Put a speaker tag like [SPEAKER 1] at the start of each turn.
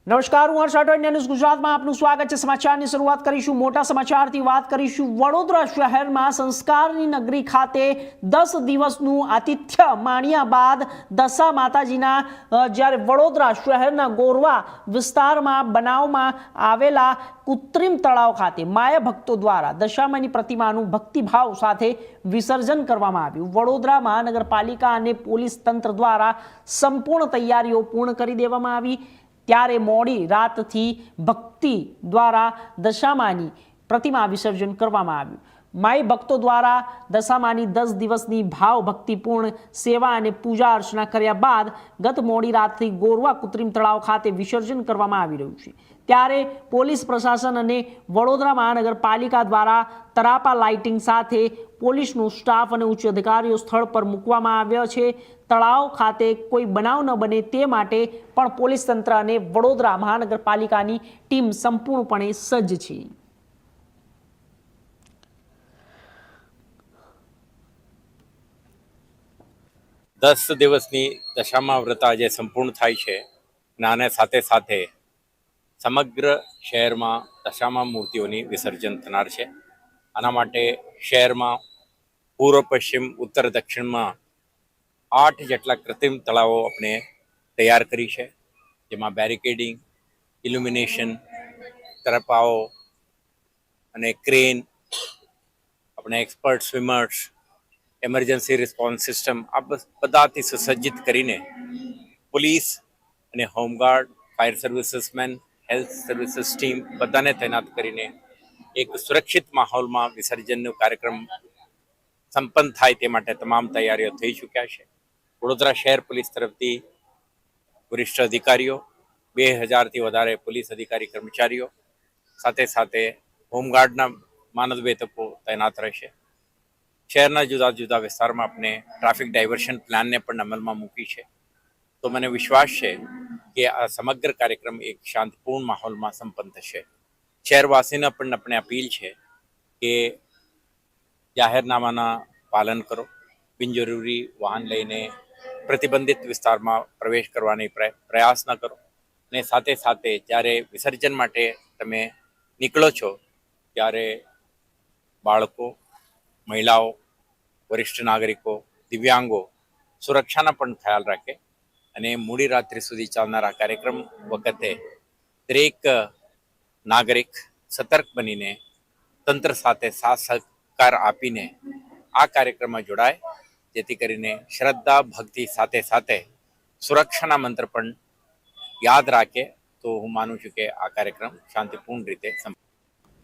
[SPEAKER 1] નમસ્કાર, હું હર્ષ રાઠોડ, ન્યૂઝ ગુજરાતમાં આપનું સ્વાગત છે। સમાચારની શરૂઆત કરીશું મોટા સમાચારથી। વાત કરીશું વડોદરા શહેરમાં સંસ્કારની નગરી ખાતે 10 દિવસનું આતિથ્ય માણ્યા બાદ દશા માતાજીના જ્યારે વડોદરા શહેરના ગોરવા વિસ્તારમાં બનાવવામાં આવેલા કૃત્રિમ તળાવ ખાતે માયા ભક્તો દ્વારા દશામાની પ્રતિમાનું ભક્તિભાવ સાથે વિસર્જન કરવામાં આવ્યું। વડોદરા મહાનગરપાલિકા અને પોલીસ તંત્ર દ્વારા સંપૂર્ણ તૈયારીઓ પૂર્ણ કરી દેવામાં આવી। ત્યારે મોડી રાતથી ભક્તિ દ્વારા દશામાની પ્રતિમા વિસર્જન કરવામાં આવ્યું। માઈ ભક્તો દ્વારા દશામાની 10 દિવસની ભાવ ભક્તિપૂર્ણ સેવા અને પૂજા અર્ચના કર્યા બાદ ગત મોડી રાતથી ગોરવા કૃત્રિમ તળાવ ખાતે વિસર્જન કરવામાં આવી રહ્યું છે। ત્યારે પોલીસ પ્રશાસન અને વડોદરા મહાનગરપાલિકા દ્વારા તરાપા લાઇટિંગ સાથે પોલીસનો સ્ટાફ અને ઉચ્ચ અધિકારીઓ સ્થળ પર મૂકવામાં આવ્યો છે। તળાવ ખાતે કોઈ બનાવ ન બને તે માટે પણ પોલીસ તંત્ર અને વડોદરા મહાનગરપાલિકાની ટીમ સંપૂર્ણપણે સજ્જ છે।
[SPEAKER 2] 10 દિવસની દશામા વ્રત આજે સંપૂર્ણ થાય છે અને આને સાથે સાથે સમગ્ર શહેરમાં દશામા મૂર્તિઓની વિસર્જન થનાર છે। આના માટે શહેરમાં પૂર્વ પશ્ચિમ ઉત્તર દક્ષિણમાં 8 જેટલા કૃત્રિમ તળાવો આપણે તૈયાર કરી છે, જેમાં બેરિકેડિંગ, ઇલ્યુમિનેશન, તરપાઓ અને ક્રેન, આપણે expert swimmers, emergency response system આ બધાથી સુસજ્જિત કરીને પોલીસ અને home guard, fire services men, health services team બધાને તૈનાત કરીને એક સુરક્ષિત માહોલમાં વિસર્જનનો કાર્યક્રમ સંપન્ન થાય તે માટે તમામ તૈયારીઓ થઈ ચૂક્યા છે। વડોદરા શહેર પોલીસ તરફથી વરિષ્ઠ અધિકારીઓ, 2000થી વધારે પોલીસ અધિકારી કર્મચારીઓ, સાથે સાથે હોમગાર્ડના માનદવેતકો તૈનાત રહેશે। શહેરના જુદા જુદા વિસ્તારમાં આપણે ટ્રાફિક ડાયવર્શન પ્લાનને પણ અમલમાં મૂકી છે। તો મને વિશ્વાસ છે કે આ સમગ્ર કાર્યક્રમ એક શાંતિપૂર્ણ માહોલમાં સંપન્ન થશે। શહેરવાસીને પણ આપણે અપીલ છે કે જાહેરનામાના પાલન કરો, બિનજરૂરી વાહન લઈને પ્રતિબંધિત વિસ્તારમાં પ્રવેશ કરવાની પ્રયાસ ન કરો અને સાથે સાથે જ્યારે વિસર્જન માટે તમે નીકળો છો ત્યારે બાળકો, મહિલાઓ, વરિષ્ઠ નાગરિકો, દિવ્યાંગો સુરક્ષાના પણ ખ્યાલ રાખે અને મોડી રાત્રિ સુધી ચાલનારા કાર્યક્રમ વખતે દરેક નાગરિક સતર્ક બનીને તંત્ર સાથે સાથ સહકાર આપીને આ કાર્યક્રમમાં જોડાય, જેથી કરીને શ્રદ્ધા ભક્તિ સાથે સાથે સુરક્ષાના મંત્ર પણ યાદ રાખે। તો હું માનું છું કે આ કાર્યક્રમ શાંતિપૂર્ણ રીતે